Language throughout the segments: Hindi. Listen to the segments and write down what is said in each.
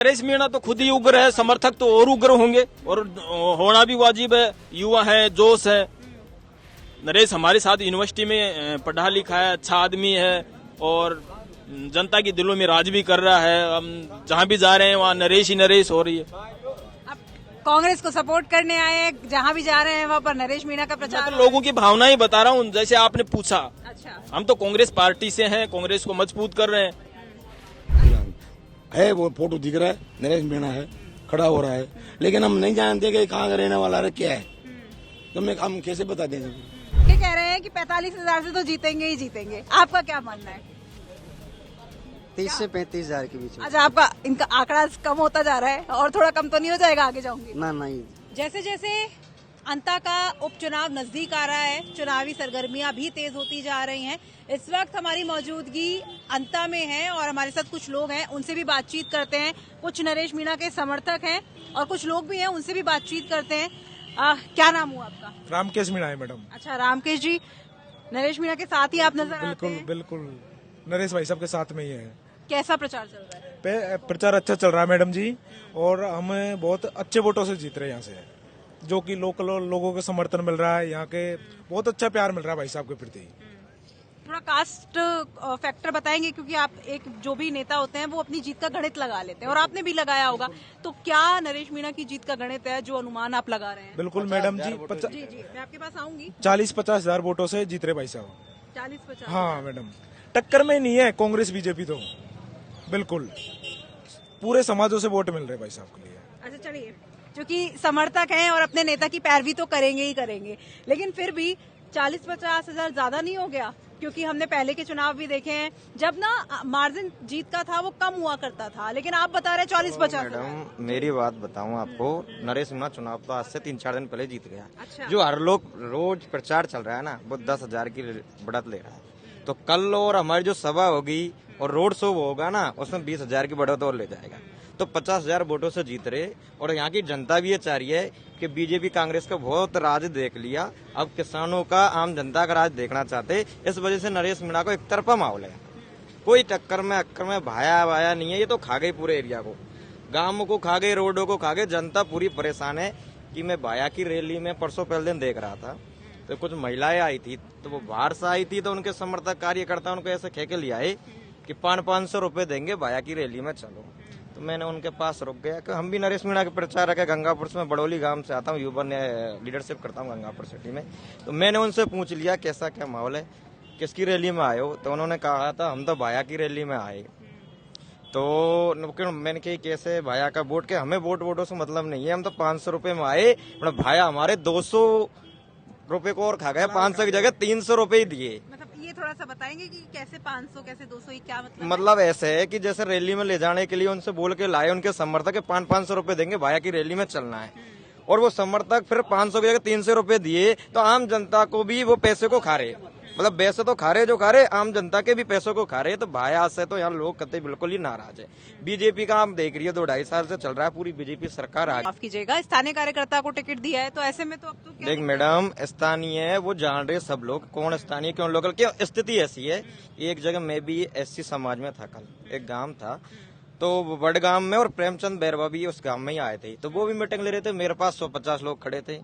नरेश मीणा तो खुद ही उग्र है, समर्थक तो और उग्र होंगे और होना भी वाजिब है। युवा है, जोश है। नरेश हमारे साथ यूनिवर्सिटी में पढ़ा लिखा है, अच्छा आदमी है और जनता के दिलों में राज भी कर रहा है। हम जहाँ भी जा रहे हैं वहाँ नरेश ही नरेश हो रही है। अब कांग्रेस को सपोर्ट करने आए हैं, जहाँ भी जा रहे हैं वहाँ पर नरेश मीणा का प्रचार। मैं तो लोगों की भावनाएं बता रहा हूँ, जैसे आपने पूछा। अच्छा, हम तो कांग्रेस पार्टी से हैं, कांग्रेस को मजबूत कर रहे हैं। है वो फोटो दिख रहा है, नरेश मीणा है, खड़ा हो रहा है, लेकिन हम नहीं जानते कि कहाँ का रहने वाला है, क्या है। तो हम कैसे बता देंगे। क्या कह रहे हैं कि 45,000 से तो जीतेंगे ही जीतेंगे, आपका क्या मानना है? 30 से 35,000 के बीच में। अच्छा, आपका इनका आंकड़ा कम होता जा रहा है और थोड़ा कम तो नहीं हो जाएगा आगे जाऊंगी? ना नहीं। जैसे जैसे अंता का उपचुनाव नजदीक आ रहा है, चुनावी सरगर्मियां भी तेज होती जा रही हैं। इस वक्त हमारी मौजूदगी अंता में है और हमारे साथ कुछ लोग हैं, उनसे भी बातचीत करते हैं। कुछ नरेश मीणा के समर्थक हैं और कुछ लोग भी हैं, उनसे भी बातचीत करते हैं। क्या नाम हुआ आपका? रामकेश मीणा है मैडम। अच्छा, रामकेश जी, नरेश मीणा के साथ ही आप नजर आते बिल्कुल हैं। बिल्कुल, नरेश भाई साहब के साथ में ही है। कैसा प्रचार चल रहा है? प्रचार अच्छा चल रहा है मैडम जी, और हमें बहुत अच्छे वोटों से जीत रहे हैं यहाँ से, जो कि लोकल लोगों को समर्थन मिल रहा है। यहाँ के बहुत अच्छा प्यार मिल रहा है भाई साहब के प्रति। थोड़ा कास्ट फैक्टर बताएंगे, क्योंकि आप एक जो भी नेता होते हैं वो अपनी जीत का गणित लगा लेते हैं और आपने भी लगाया होगा। तो क्या नरेश मीणा की जीत का गणित है जो अनुमान आप लगा रहे हैं? बिल्कुल मैडम जी, जी जी, मैं आपके पास आऊंगी। 40-50 हजार वोटों से जीत रहे भाई साहब। 40-50? हाँ मैडम, टक्कर में नहीं है कांग्रेस बीजेपी तो। बिल्कुल पूरे समाजों से वोट मिल रहे भाई साहब के लिए। अच्छा चलिए, क्योंकि समर्थक हैं और अपने नेता की पैरवी तो करेंगे ही करेंगे, लेकिन फिर भी 40-50 हजार ज्यादा नहीं हो गया? क्योंकि हमने पहले के चुनाव भी देखे हैं, जब ना मार्जिन जीत का था वो कम हुआ करता था, लेकिन आप बता रहे 40-50। मैडम मेरी बात बताऊं आपको, नरेश मीणा चुनाव तो आज से 3-4 दिन पहले जीत गया। अच्छा। जो हर लोग रोज प्रचार चल रहा है ना, वो 10,000 की बढ़त ले रहा है। तो कल और हमारी जो सभा होगी और रोड शो होगा ना, उसमें 20,000 की बढ़त और ले जाएगा। तो 50,000 वोटों से जीत रहे, और यहाँ की जनता भी ये चाह रही है कि बीजेपी कांग्रेस का बहुत राज देख लिया, अब किसानों का, आम जनता का राज देखना चाहते। इस वजह से नरेश मीणा को एक तरफा माहौल है, कोई टक्कर में अक्कर में भाया वाया नहीं है। ये तो खा गई पूरे एरिया को, गांवों को खा गए, रोडों को खा गए। जनता पूरी परेशान है। कि मैं भाया की रैली में परसों पहले दिन देख रहा था, तो कुछ महिलाएं आई थी, तो वो बाहर से आई थी, तो उनके समर्थक कार्यकर्ता उनको ऐसे खेके ले आए कि 500 रुपए देंगे, भाया की रैली में चलो। तो मैंने उनके पास रुक गया कि हम भी नरेश मीणा के प्रचारक है। गंगापुर से, मैं बड़ौली गांव से आता हूँ, युवा लीडरशिप करता हूँ गंगापुर सिटी में। तो मैंने उनसे पूछ लिया कैसा क्या माहौल है, किसकी रैली में आए हो? तो उन्होंने कहा था हम तो भाया की रैली में आए। तो मैंने कही कैसे भाया का वोट, के हमें वोटों से मतलब नहीं है, हम तो 500 रुपए में आए। भाया हमारे 200 रुपए को और खा गए, 500 की जगह 300 रुपए ही दिए। मतलब ये थोड़ा सा बताएंगे कि कैसे 500 कैसे 200, ये क्या मतलब? मतलब ऐसे है कि जैसे रैली में ले जाने के लिए उनसे बोल के लाए, उनके समर्थक 500 रुपए देंगे, भाया की रैली में चलना है, और वो समर्थक फिर 500 की जगह 300 रुपए दिए। तो आम जनता को भी वो पैसे को खा रहे, मतलब वैसे तो खा रहे, जो खा रहे आम जनता के भी पैसों को खा रहे। तो भाया से तो यहाँ लोग कतई बिल्कुल ही नाराज है। बीजेपी का आप देख रही है 2-2.5 साल से चल रहा है, पूरी बीजेपी सरकार आ। माफ कीजिएगा, स्थानीय कार्यकर्ता को टिकट दिया है, तो ऐसे में तो अब तो क्या देख मैडम, स्थानीय है वो जान रहे सब लोग, कौन स्थानीय क्यों लोकल, क्यों स्थिति ऐसी है। एक जगह मैं भी एससी समाज में था, कल एक गांव था, तो बड़गाम में, और प्रेमचंद बैरवा भी उस गांव में ही आए थे। तो वो भी मीटिंग ले रहे थे, मेरे पास 150 लोग खड़े थे,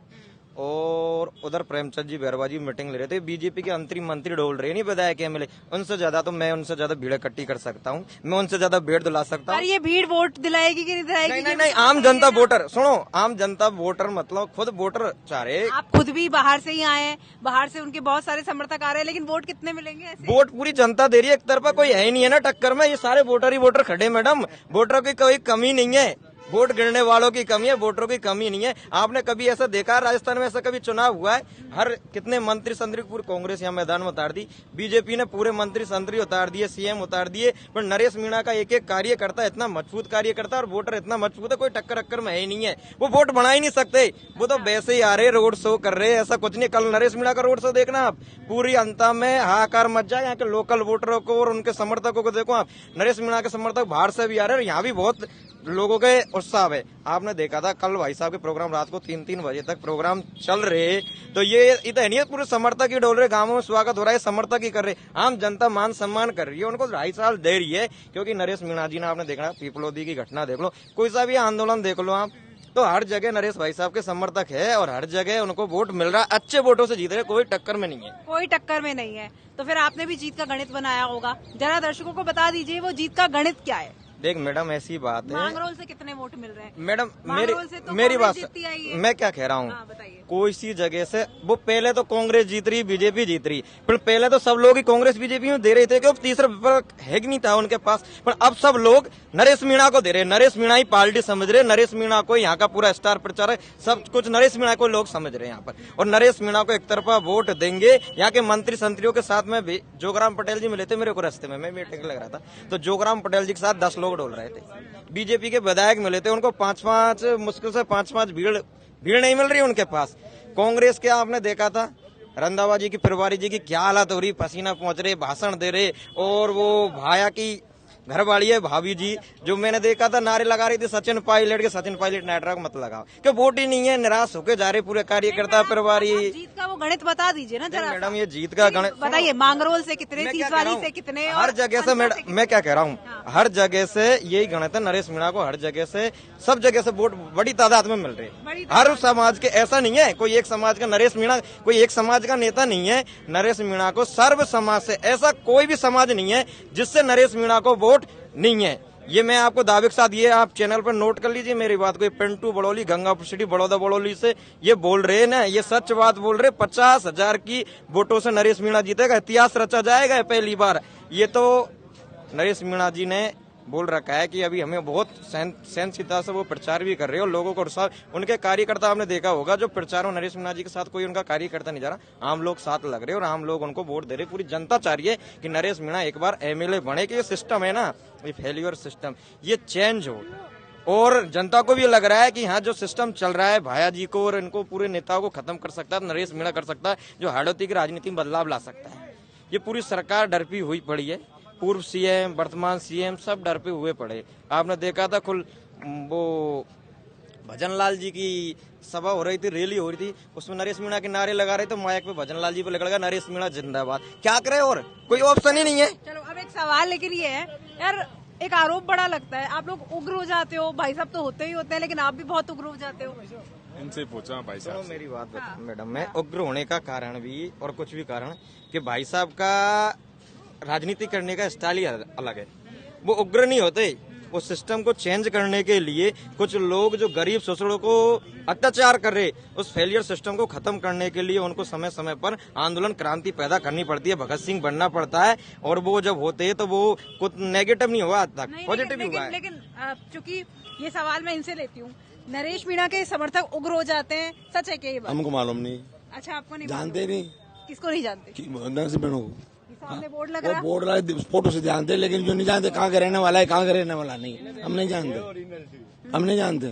और उधर प्रेमचंद जी बैरवा जी मीटिंग ले रहे थे। बीजेपी के अंतरिम मंत्री डोल रहे, नहीं विधायक एमएलए, उनसे ज्यादा तो मैं उनसे ज्यादा भीड़ इकट्ठी कर सकता हूँ, मैं उनसे ज्यादा भीड़ दिला सकता हूँ। ये भीड़ वोट दिलाएगी कि नहीं दिलाएगी? नहीं, आम जनता वोटर, सुनो, आम जनता वोटर मतलब खुद वोटर चाह रहे। आप खुद भी बाहर से ही आए हैं, बाहर से उनके बहुत सारे समर्थक आ रहे हैं, लेकिन वोट कितने मिलेंगे ऐसे? वोट पूरी जनता दे रही है, एक तरफा कोई है ही नहीं है ना टक्कर में, ये सारे वोटर ही वोटर खड़े। मैडम वोटरों की कोई कमी नहीं है, वोट गिरने वालों की कमी है, वोटरों की कमी नहीं है। आपने कभी ऐसा देखा राजस्थान में, ऐसा कभी चुनाव हुआ है? हर कितने मंत्री संतरी पूरी कांग्रेस यहाँ मैदान में उतार दी, बीजेपी ने पूरे मंत्री संतरी उतार दिए, सीएम उतार दिए, पर नरेश मीणा का एक एक कार्यकर्ता इतना मजबूत कार्यकर्ता और वोटर इतना मजबूत है, कोई टक्कर अक्कर में ही नहीं है। वो वोट बना ही नहीं सकते, वो तो वैसे ही आ रहे, रोड शो कर रहे, ऐसा कुछ नहीं। कल नरेश मीणा का रोड शो देखना आप, पूरी अंता में हाहाकार मच जाए। यहाँ के लोकल वोटरों को और उनके समर्थकों को देखो आप, नरेश मीणा के समर्थक बाहर से भी आ रहे हैं, यहाँ भी बहुत लोगों के उत्साह है। आपने देखा था कल भाई साहब के प्रोग्राम रात को 3-3 बजे तक प्रोग्राम चल रहे, तो ये इधर नहीं है पूरे समर्थक ही डोल रहे, गांवों में स्वागत हो रहा है, समर्थक ही कर रहे, आम जनता मान सम्मान कर रही है, उनको 2.5 साल दे रही है। क्योंकि नरेश मीणा जी ने आपने देखना, पीपलोदी की घटना देख लो, कोई सा भी आंदोलन देख लो आप, तो हर जगह नरेश भाई साहब के समर्थक है और हर जगह उनको वोट मिल रहा है, अच्छे वोटों से जीत रहे, कोई टक्कर में नहीं है। कोई टक्कर में नहीं है। तो फिर आपने भी जीत का गणित बनाया होगा, जरा दर्शकों को बता दीजिए वो जीत का गणित क्या है। देख मैडम ऐसी बात है, मांगरोल से कितने वोट मिल रहे हैं? मैडम मांगरोल से तो मेरी बात कांग्रेस जीतती आई है। मैं क्या कह रहा हूँ, हाँ, बताइए। कोई सी जगह से वो पहले तो कांग्रेस जीत रही, बीजेपी जीत रही, पर पहले तो सब लोग ही कांग्रेस बीजेपी में दे रहे थे, क्योंकि तीसरा विकल्प है कि नहीं था उनके पास, पर अब सब लोग नरेश मीणा को दे रहे, नरेश मीणा ही पार्टी समझ रहे, नरेश मीणा को यहाँ का पूरा स्टार प्रचार है, सब कुछ नरेश मीणा को लोग समझ रहे हैं यहाँ पर, और नरेश मीणा को एक तरफा वोट देंगे। यहाँ के मंत्री संतरियों के साथ में भी जोगराम पटेल जी मिले थे मेरे को रास्ते में, मैं मीटिंग लग रहा था, तो जोगराम पटेल जी के साथ 10 लोग डोल रहे थे, बीजेपी के विधायक मिले थे, उनको 5-5 मुश्किल से 5-5 भीड़ नहीं मिल रही उनके पास। कांग्रेस के आपने देखा था रंधावा जी की, फिरवारी जी की क्या हालत हो रही, पसीना पहुंच रहे, भाषण दे रहे, और वो भाया की घर वाली है भाभी जी, जो मैंने देखा था नारे लगा रही थी सचिन पायलट के, सचिन पायलट नेटवर्क मत लगाओ, क्यों वोट ही नहीं है, निराश होके जा रहे पूरे कार्यकर्ता परिवारी। जीत का वो गणित बता दीजिए ना जरा। मैडम ये जीत का गणित बताइए, मांगरोल से कितने, सीसवाली से कितने, हर जगह से मैडम मैं क्या कह रहा हूँ, हर जगह से यही गणित है, नरेश मीणा को हर जगह से, सब जगह से वोट बड़ी तादाद में मिल रहे, हर समाज के, ऐसा नहीं है कोई एक समाज का नरेश मीणा, कोई एक समाज का नेता नहीं है, नरेश मीणा को सर्व समाज से, ऐसा कोई भी समाज नहीं है जिससे नरेश मीणा को वोट नहीं है। ये मैं आपको दावे के साथ, ये आप चैनल पर नोट कर लीजिए मेरी बात, कोई पिंटू बड़ोली, गंगापुर सिटी, बड़ौदा बड़ोली से ये बोल रहे हैं ना, ये सच बात बोल रहे, 50,000 की वोटों से नरेश मीणा जीतेगा, इतिहास रचा जाएगा पहली बार। ये तो नरेश मीणा जी ने बोल रखा है कि अभी हमें बहुत सहनशीलता से वो प्रचार भी कर रहे हो, लोगों को उनके कार्यकर्ता आपने देखा होगा, जो प्रचार नरेश मीणा जी के साथ कोई उनका कार्यकर्ता नहीं जा रहा, आम लोग साथ लग रहे और आम लोग उनको वोट दे रहे, पूरी जनता चाह रही है कि नरेश मीणा एक बार एमएलए बने, कि ये सिस्टम है ना, ये फेल्यूर सिस्टम, ये चेंज हो, और जनता को भी लग रहा है कि हाँ जो सिस्टम चल रहा है भाया जी को और इनको पूरे नेताओं को खत्म कर सकता है, नरेश मीणा कर सकता है, जो हाड़ौती की राजनीति में बदलाव ला सकता है। ये पूरी सरकार डर पे हुई पड़ी है, पूर्व सीएम, वर्तमान सीएम सब डर पे हुए पड़े। आपने देखा था खुल वो भजनलाल जी की सभा हो रही थी, रैली हो रही थी, उसमें नरेश मीणा के नारे लगा रहे, तो माइक पे भजनलाल जी पे लगा नरेश मीणा जिंदाबाद, क्या करे, और कोई ऑप्शन ही नहीं है। चलो अब एक सवाल लेकिन ये है यार, एक आरोप बड़ा लगता है, आप लोग उग्र हो जाते हो, भाई साहब तो होते ही होते हैं, लेकिन आप भी बहुत उग्र हो जाते हो। इनसे पूछा भाई साहब से। मेरी बात मैडम, मैं उग्र होने का कारण भी और कुछ भी कारण कि भाई साहब का राजनीति करने का स्टाइल ही अलग है, वो उग्र नहीं होते, वो सिस्टम को चेंज करने के लिए कुछ लोग जो गरीब शोषणों को अत्याचार कर रहे, उस फेलियर सिस्टम को खत्म करने के लिए उनको समय समय पर आंदोलन क्रांति पैदा करनी पड़ती है, भगत सिंह बनना पड़ता है, और वो जब होते हैं तो वो कुछ नेगेटिव नहीं हुआ आज तक, पॉजिटिव हुआ है। लेकिन चूंकि ये सवाल मैं इनसे लेती हूँ, नरेश मीणा के समर्थक उग्र हो जाते हैं, सच है क्या ये बात? हमको मालूम नहीं। अच्छा, आपको नहीं जानते नहीं, किसको नहीं जानते? नरेश मीणा को सामने बोर्ड लग वो रहा, बोर्ड रहा फोटो से जानते, लेकिन जो नहीं जानते कहाँ का रहने वाला है, कहाँ का रहने वाला नहीं, हम नहीं जानते, हम नहीं जानते,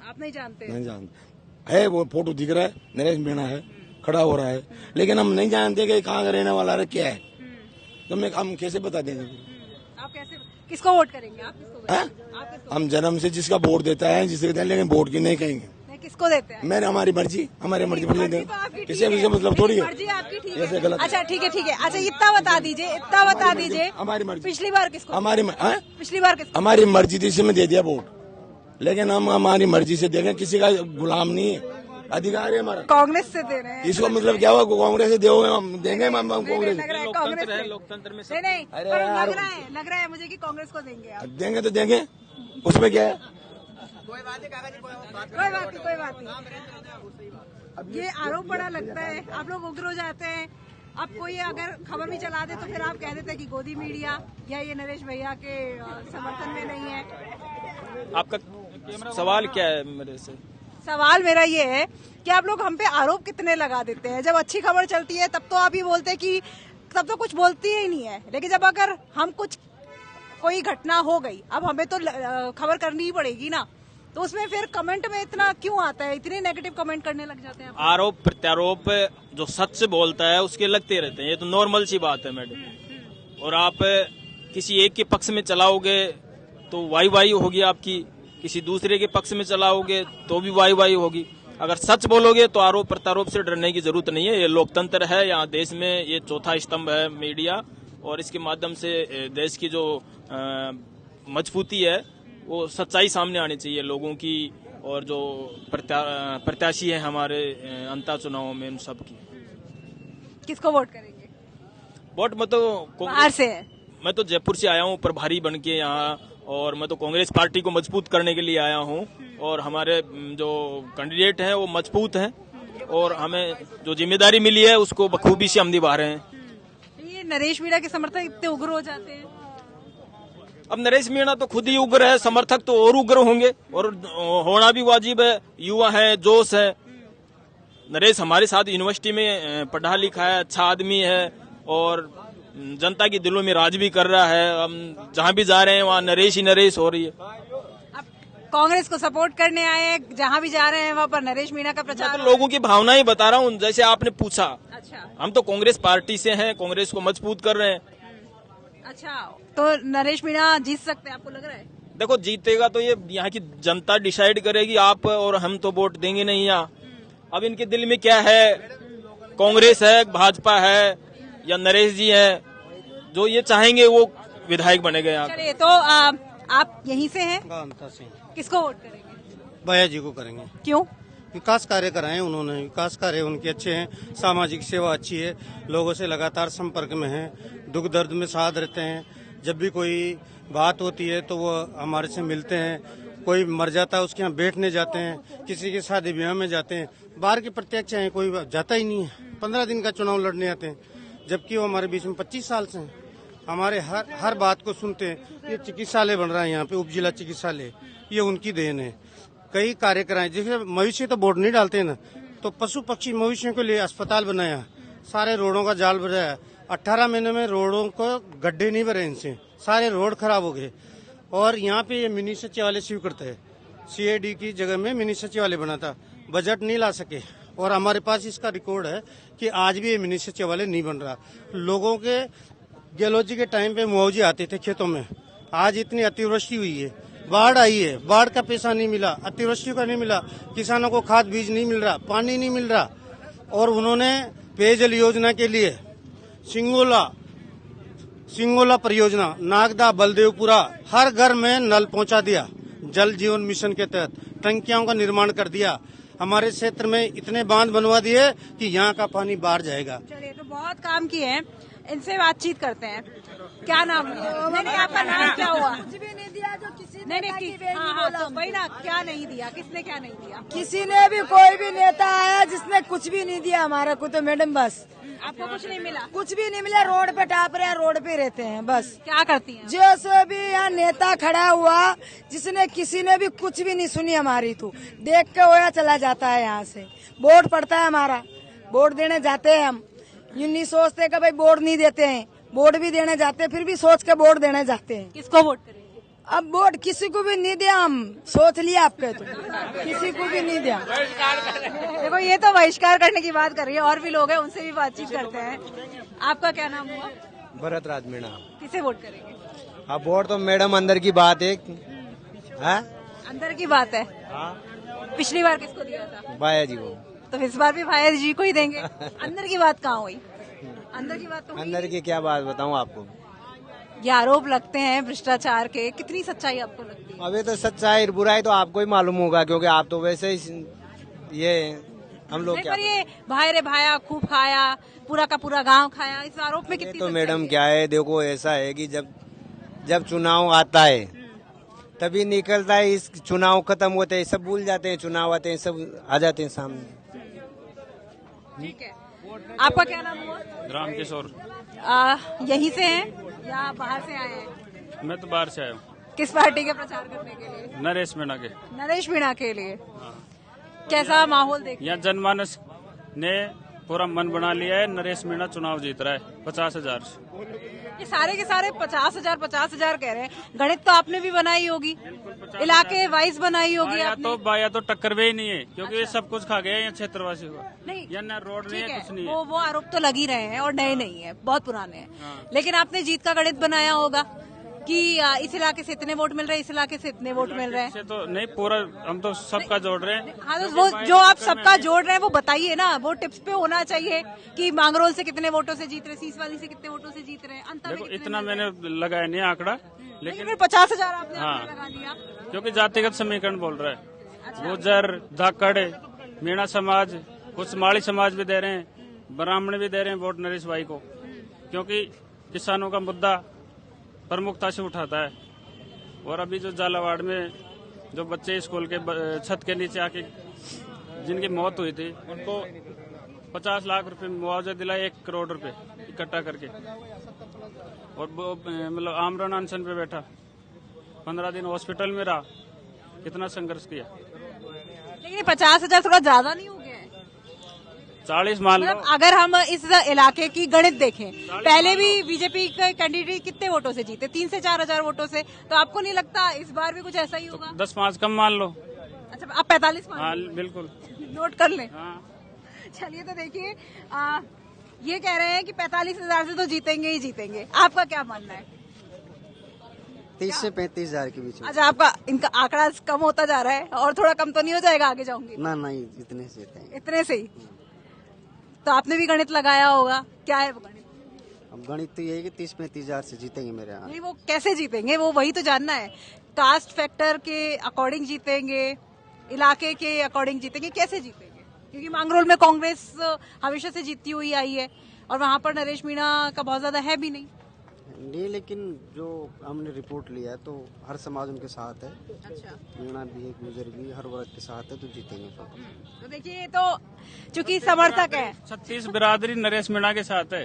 आप नहीं जानते? नहीं जानते। है वो फोटो दिख रहा है, नरेश मीणा है, खड़ा हो रहा है, लेकिन हम नहीं जानते कि कहाँ का रहने वाला है, क्या है, तो हम कैसे बता देंगे? आप कैसे, किसको वोट करेंगे आप? किसको आप किसको? हम जन्म से जिसका वोट देता है जिसे देते हैं, लेकिन वोट की नहीं कहेंगे। किसको देते हैं? मैंने हमारी मर्जी तो आपकी किसी से मतलब थोड़ी है, मर्जी आपकी, ठीक ऐसे है। गलत। अच्छा ठीक है, ठीक है। अच्छा इतना बता दीजिए, हमारी मर्जी। पिछली बार किसको? पिछली बार किसको? हमारी मर्जी थी, इसमें दे दिया वोट, लेकिन हम हमारी मर्जी से देंगे, किसी का गुलाम नहीं है, अधिकार है हमारा। कांग्रेस से दे रहे हैं, इसको मतलब क्या हुआ, कांग्रेस से दोगे, हम देंगे, हम कांग्रेस लग रहा है कांग्रेस से। लोकतंत्र में नहीं, पर लग रहा है मुझे कि कांग्रेस को देंगे आप। देंगे तो देंगे, उसमें क्या है, कोई बात नहीं। ये आरोप बड़ा लगता है, आप लोग उग्र हो जाते हैं, अब कोई अगर खबर भी चला दे तो फिर आप कह देते हैं कि गोदी मीडिया या ये नरेश भैया के समर्थन में नहीं है। आपका सवाल क्या है मेरे से? सवाल मेरा ये है कि आप लोग हम पे आरोप कितने लगा देते हैं, जब अच्छी खबर चलती है तब तो आप ही बोलते हैं कि तब तो कुछ बोलती ही नहीं है, लेकिन जब अगर हम कुछ कोई घटना हो गई, अब हमें तो खबर करनी ही पड़ेगी ना, तो उसमें फिर कमेंट में इतना क्यों आता है, इतने नेगेटिव कमेंट करने लग जाते हैं आप? आरोप प्रत्यारोप जो सच से बोलता है उसके लगते रहते हैं, ये तो नॉर्मल सी बात है और आप किसी एक के पक्ष में चलाओगे तो वाई होगी आपकी, किसी दूसरे के पक्ष में चलाओगे तो भी वाई वाई होगी। अगर सच बोलोगे तो आरोप प्रत्यारोप से डरने की जरूरत नहीं है। ये लोकतंत्र है, यहाँ देश में ये चौथा स्तंभ है मीडिया, और इसके माध्यम से देश की जो मजबूती है वो सच्चाई सामने आनी चाहिए लोगों की, और जो प्रत्याशी है हमारे अंतर चुनावों में उन सब की। किसको वोट करेंगे? वोट में तो बाहर से है। मैं तो जयपुर से आया हूँ प्रभारी बन के यहाँ, और मैं तो कांग्रेस पार्टी को मजबूत करने के लिए आया हूँ, और हमारे जो कैंडिडेट हैं वो मजबूत हैं, और हमें जो जिम्मेदारी मिली है उसको बखूबी से हम निभा रहे हैं। ये नरेश मीणा के समर्थक इतने उग्र हो जाते हैं। अब नरेश मीणा तो खुद ही उग्र है, समर्थक तो और उग्र होंगे, और होना भी वाजिब है। युवा है, जोश है। नरेश हमारे साथ यूनिवर्सिटी में पढ़ा लिखा है, अच्छा आदमी है, और जनता के दिलों में राज भी कर रहा है। हम जहाँ भी जा रहे हैं वहाँ नरेश ही नरेश हो रही है। अब कांग्रेस को सपोर्ट करने आए हैं, जहाँ भी जा रहे हैं वहाँ पर नरेश मीणा का प्रचार। मैं तो लोगों की भावनाएं बता रहा हूँ, जैसे आपने पूछा। अच्छा, हम तो कांग्रेस पार्टी से हैं, कांग्रेस को मजबूत कर रहे हैं। अच्छा, तो नरेश मीणा जीत सकते हैं आपको लग रहा है? देखो, जीतेगा तो ये यहाँ की जनता डिसाइड करेगी, आप और हम तो वोट देंगे नहीं यहाँ। अब इनके दिल में क्या है, कांग्रेस है, भाजपा है, या नरेश जी है, जो ये चाहेंगे वो विधायक बनेगा यहाँ। चलिए, तो आप यहीं से हैं? किसको वोट करेंगे? भैया जी को करेंगे। क्यों? विकास कार्य कराए उन्होंने, विकास कार्य उनके अच्छे हैं, सामाजिक सेवा अच्छी है, लोगों से लगातार संपर्क में है, दुख दर्द में साथ रहते हैं। जब भी कोई बात होती है तो वो हमारे से मिलते हैं, कोई मर जाता है उसके यहाँ बैठने जाते हैं, किसी के शादी ब्याह में जाते हैं। बाहर के प्रत्यक्ष हैं, कोई जाता ही नहीं है। 15 दिन का चुनाव लड़ने आते हैं, जबकि वो हमारे बीच में 25 साल से हैं। हमारे हर बात को सुनते हैं। ये चिकित्सालय बन रहा है यहाँ पे, उप जिला चिकित्सालय, ये उनकी देन है। कई कार्य कराए, जैसे मवेशी तो वोट नहीं डालते ना, तो पशु पक्षी मवेशियों के लिए अस्पताल बनाया, सारे रोडों का जाल बनाया। 18 महीने में रोडों को गड्ढे नहीं भरे इनसे, सारे रोड खराब हो गए। और यहाँ पे ये मिनी सचिवालय स्वीकृत है, CID की जगह में मिनी सचिवालय बना था, बजट नहीं ला सके। और हमारे पास इसका रिकॉर्ड है कि आज भी ये मिनी सचिवालय नहीं बन रहा। लोगों के गेलोजी के टाइम पे मुआवजे आते थे खेतों में, आज इतनी अतिवृष्टि हुई है, बाढ़ आई है, बाढ़ का पैसा नहीं मिला, अतिवृष्टि का नहीं मिला, किसानों को खाद बीज नहीं मिल रहा, पानी नहीं मिल रहा। और उन्होंने पेयजल योजना के लिए सिंगोला परियोजना, नागदा, बलदेवपुरा, हर घर में नल पहुंचा दिया। जल जीवन मिशन के तहत टंकियों का निर्माण कर दिया। हमारे क्षेत्र में इतने बांध बनवा दिए कि यहाँ का पानी बाहर जाएगा। चलिए, तो बहुत काम किए हैं, इनसे बातचीत करते हैं। क्या नाम? नहीं, आपका नाम क्या हुआ? कुछ भी नहीं दिया जो किसी नहीं, हाँ, तो वही ना, क्या नहीं दिया, किसने क्या नहीं दिया? किसी ने भी, कोई भी नेता आया जिसने कुछ भी नहीं दिया हमारा को, तो मैडम बस आपको कुछ नहीं मिला? कुछ भी नहीं मिला। रोड पे टाप रहे हैं, रोड पे रहते हैं बस। क्या करती हैं? जैसे भी यहाँ नेता खड़ा हुआ, जिसने किसी ने भी कुछ भी नहीं सुनी हमारी, तो देख के होया चला जाता है। यहाँ से वोट पड़ता है हमारा, वोट देने जाते हैं हम, यूँ नहीं सोचते कि भाई वोट नहीं देते हैं, वोट भी देने जाते हैं, फिर भी सोच के वोट देने जाते हैं। किसको वोट करेंगे? अब वोट किसी को भी नहीं दिया, हम सोच लिया आपके, तो किसी को भी नहीं दिया। देखो, ये तो बहिष्कार करने की बात कर रही है, और भी लोग हैं, उनसे भी बातचीत करते हैं। आपका क्या नाम हुआ? भरत राज मीणा। किसे वोट करेंगे? अब वोट तो मैडम अंदर की बात है, अंदर की बात है। पिछली बार किसको दिया था? भाया जी को। तो इस बार भी भाया जी को ही देंगे। अंदर की बात कहाँ हुई? अंदर की बात तो अंदर की क्या बात बताऊँ आपको? ये आरोप लगते हैं भ्रष्टाचार के, कितनी सच्चाई आपको लगती है? अभी तो सच्चाई बुराई तो आपको ही मालूम होगा, क्योंकि आप तो वैसे ही ये हम लोग क्या। पर ये भाई रे भाया खूब खाया, पूरा का पूरा गांव खाया, इस आरोप में कितनी तो सच्चाई मैडम है? क्या है, देखो ऐसा है कि जब चुनाव आता है तभी निकलता है, इस चुनाव खत्म होते हैं सब भूल जाते हैं, चुनाव आते हैं सब आ जाते हैं सामने। ठीक है, आपका क्या नाम हुआ? रामकिशोर। यहीं से हैं या बाहर से आए हैं? मैं तो बाहर से आया हूँ। किस पार्टी के प्रचार करने के लिए? नरेश मीणा के। नरेश मीणा के लिए। कैसा माहौल देख? यहाँ जनमानस ने पूरा मन बना लिया है, नरेश मीणा चुनाव जीत रहा है 50,000 से। ये सारे के सारे 50,000 कह रहे हैं। गणित तो आपने भी बनाई होगी, इलाके वाइज बनाई होगी आपने। बाया तो टक्कर भी ही नहीं है, क्योंकि ये सब कुछ खा गए हैं क्षेत्रवासी को। नहीं, यहाँ न रोड नहीं है, कुछ नहीं है। वो आरोप तो लग ही रहे हैं, और नए नहीं है, बहुत पुराने हैं। लेकिन आपने जीत का गणित बनाया होगा, कि इस इलाके से इतने वोट मिल रहे हैं, इस इलाके से इतने वोट मिल रहे हैं? से तो नहीं, पूरा हम तो सबका जोड़ रहे हैं। हाँ, तो वो जो आप सबका जोड़ रहे हैं वो बताइए ना, वो टिप्स पे होना चाहिए कि मांगरोल से कितने वोटों से जीत रहे, सीसवाली से कितने वोटों से जीत रहे हैं, अंतर में देखो कितने इतना मिल रहे मैंने लगाया नहीं आंकड़ा, लेकिन फिर 50,000 आपने हाँ। आंकड़ा लगा लिया। क्योंकि जातिगत समीकरण बोल रहा है। गुजर, धाकड़, मीणा समाज, कुछ माड़ी समाज भी दे रहे हैं, ब्राह्मण भी दे रहे हैं वोट नरेश भाई को, क्योंकि किसानों का मुद्दा प्रमुखता से उठाता है। और अभी जो झालावाड़ में जो बच्चे स्कूल के छत के नीचे आके जिनकी मौत हुई थी, उनको 50 लाख रुपए मुआवजा दिला, 1 करोड़ रुपए इकट्ठा करके। और वो मतलब आमरण अनशन पे बैठा, 15 दिन हॉस्पिटल में रहा, कितना संघर्ष किया। लेकिन 50,000 थोड़ा ज्यादा नहीं हो गया है? 40 मान लो। मतलब अगर हम इस इलाके की गणित देखें, पहले भी बीजेपी के कैंडिडेट कितने वोटों से जीते? 3 से 4,000 वोटों से। तो आपको नहीं लगता इस बार भी कुछ ऐसा ही होगा? 10-5 कम मान लो। अच्छा, आप 45 मान हाँ लो। बिल्कुल, नोट कर लें। हाँ। चलिए, तो देखिए, ये कह रहे हैं कि 45,000 से तो जीतेंगे ही जीतेंगे। आपका क्या मानना है? 30 से 35,000 के बीच में। अच्छा, आपका इनका आंकड़ा कम होता जा रहा है, और थोड़ा कम तो नहीं हो जाएगा आगे जाऊंगी? ना नहीं, इतने से जीतेंगे। इतने से ही? तो आपने भी गणित लगाया होगा, क्या है वो गणित? अब गणित तो यही कि 30-35,000 से जीतेंगे मेरे यहाँ। नहीं, वो कैसे जीतेंगे, वो वही तो जानना है। कास्ट फैक्टर के अकॉर्डिंग जीतेंगे, इलाके के अकॉर्डिंग जीतेंगे, कैसे जीतेंगे? क्योंकि मांगरोल में कांग्रेस हमेशा से जीतती हुई आई है, और वहां पर नरेश मीणा का बहुत ज्यादा है भी नहीं। नहीं, लेकिन जो हमने रिपोर्ट लिया है तो हर समाज उनके साथ है। अच्छा, मीणा भी है, गुजर भी, हर वर्ग के साथ है, तो जीतेंगे। तो देखिए, तो चूंकि समर्थक है, 36 बिरादरी नरेश मीणा के साथ है।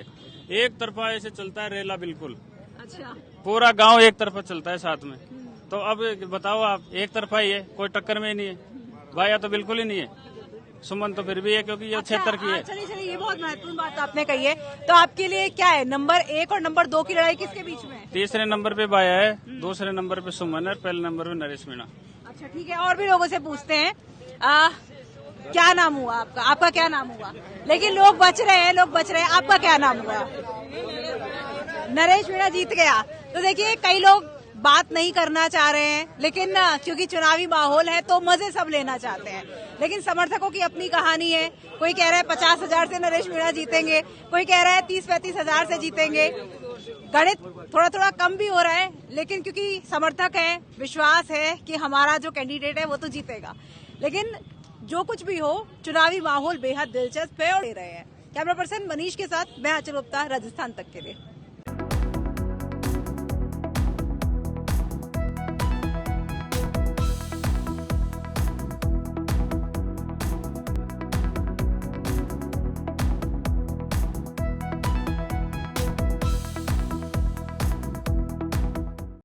एक तरफा ऐसे चलता है रेला, बिल्कुल अच्छा, पूरा गांव एक तरफा चलता है साथ में। तो अब बताओ आप, एक तरफा ही है, कोई टक्कर में ही नहीं है। भाया तो बिल्कुल ही नहीं है, सुमन तो फिर भी है, क्योंकि ये क्षेत्र की है। चलिए चलिए, ये बहुत महत्वपूर्ण बात आपने कही है। तो आपके लिए क्या है, नंबर 1 और नंबर 2 की लड़ाई किसके बीच में है? तीसरे नंबर पे भाया है, दूसरे नंबर पे सुमन है, पहले नंबर पे नरेश मीणा। अच्छा, ठीक है, और भी लोगों से पूछते हैं। क्या नाम हुआ आपका? आपका क्या नाम हुआ? लेकिन लोग बच रहे हैं, लोग बच रहे हैं। आपका क्या नाम हुआ? नरेश मीणा जीत गया। तो देखिए, कई लोग बात नहीं करना चाह रहे हैं, लेकिन क्योंकि चुनावी माहौल है तो मजे सब लेना चाहते हैं। लेकिन समर्थकों की अपनी कहानी है। कोई कह रहा है 50,000 से नरेश मीणा जीतेंगे, कोई कह रहा है 30-35,000 से जीतेंगे। गणित थोड़ा थोड़ा कम भी हो रहा है, लेकिन क्योंकि समर्थक है, विश्वास है कि हमारा जो कैंडिडेट है वो तो जीतेगा। लेकिन जो कुछ भी हो, चुनावी माहौल बेहद दिलचस्प है और दे रहे हैं। कैमरा पर्सन मनीष के साथ मैं आंचल गुप्ता, राजस्थान तक के लिए।